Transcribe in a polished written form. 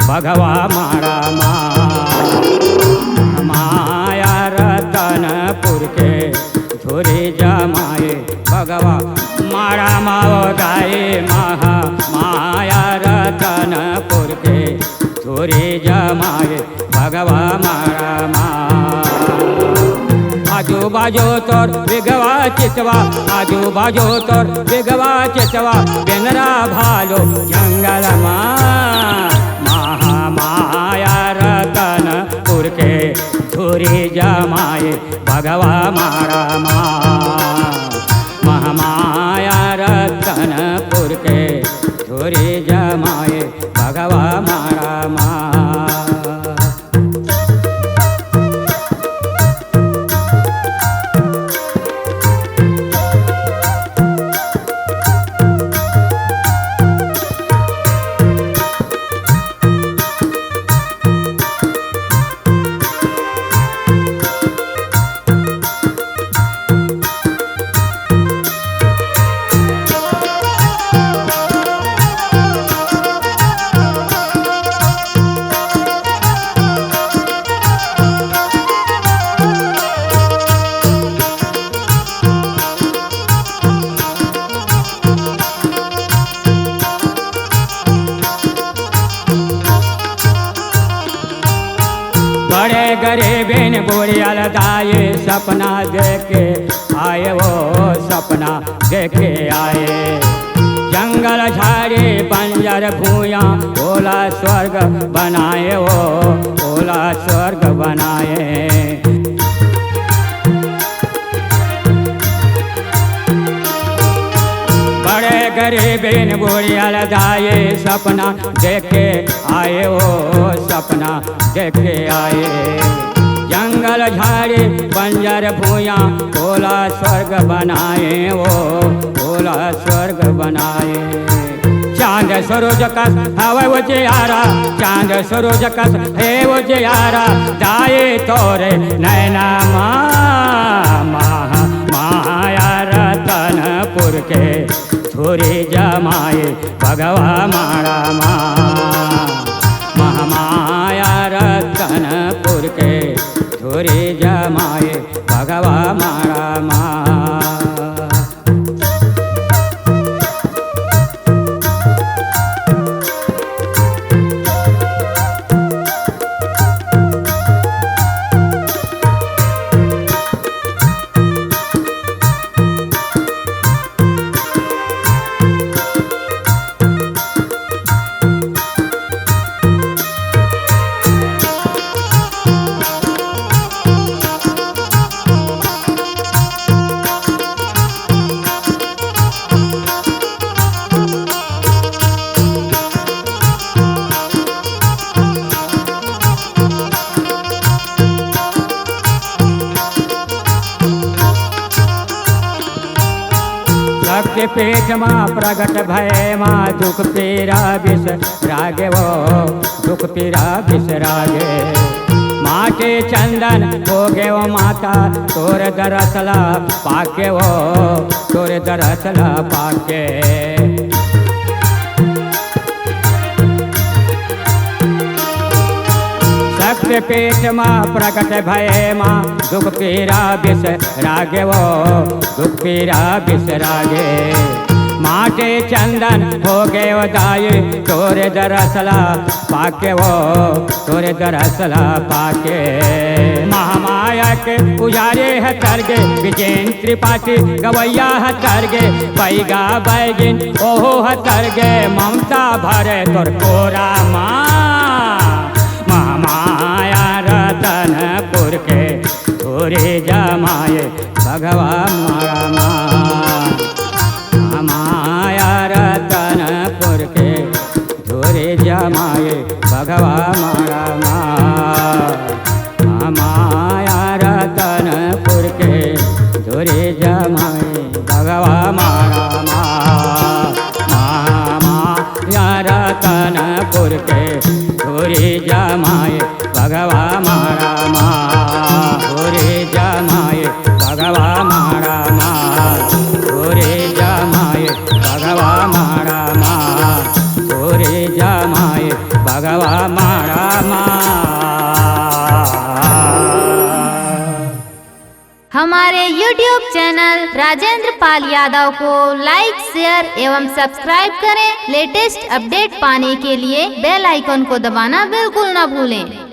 भगवा मारा माया रतनपुर के धुरी जमाए भगवा मारा माओ गाए महा माया रतनपुर के धुरी जमाए भगवा मारा आजू बाजू तोर बिगवा चितवा आजू बाजू तोर बिगवा चितवा बेनरा भालो जंगल महामाया रतनपुर के धुरी जमाए भगवा मारा महामाया रतनपुर के धुरी जमाए भगवा मारा बड़े गरीबिन बुढ़ियल दाए सपना देखे आए वो सपना देखे आए जंगल झाड़ी बंजर भूया ओला स्वर्ग बनाए वो ओला स्वर्ग बनाए बड़े गरीबिन बुढ़ियल दाए सपना देखे आए वो सपना देखे आए जंगल झाड़ी बंजर भूया ओला स्वर्ग बनाए वो ओला स्वर्ग बनाए चांद सरोज कस हवे वो जियारा चांद सरोज कस है वो जियारा दाए तोरे नैना माया रतनपुर के धुरी जमाए भगवा मारा महामाया रतनपुर के धुरी जमाए भगवा मारा भक्त पेट माँ प्रगट भय माँ दुख पीरा विष रागे वो दुख पीरा विष रागे माँ के चंदन हो गे वो माता तोर दरसला पाके वो तोर दरसला पाके भक्त पेट माँ प्रकट भय माँ दुख पीरा विष रागे वो दुख पीरा विष रागे माँ के चंदन हो गए वो दाए तोरे दरसला पाके वो तोरे दरसला पाके महामाया के पुजारे है तरगे विजयन त्रिपाठी गवैया है तरगे बैगा बैगिन ओहो है तरगे ममता भरे तोर कोरा महामाया रतनपुर के धुरी जमाए भगवा मारा माया रतनपुर के धुरी जमाए जमाए भगवा मारा माया रतनपुर के धुरी जमाए भगवा मारा माया रतनपुर के धुरी जमाए भगवा मारा धुरी जमाए भगवा मारा धुरी जमाए भगवा मारा धुरी जमाए भगवा मारा हमारे YouTube चैनल राजेंद्र पाल यादव को लाइक, शेयर एवं सब्सक्राइब करें। लेटेस्ट अपडेट पाने के लिए बेल आइकन को दबाना बिल्कुल न भूलें।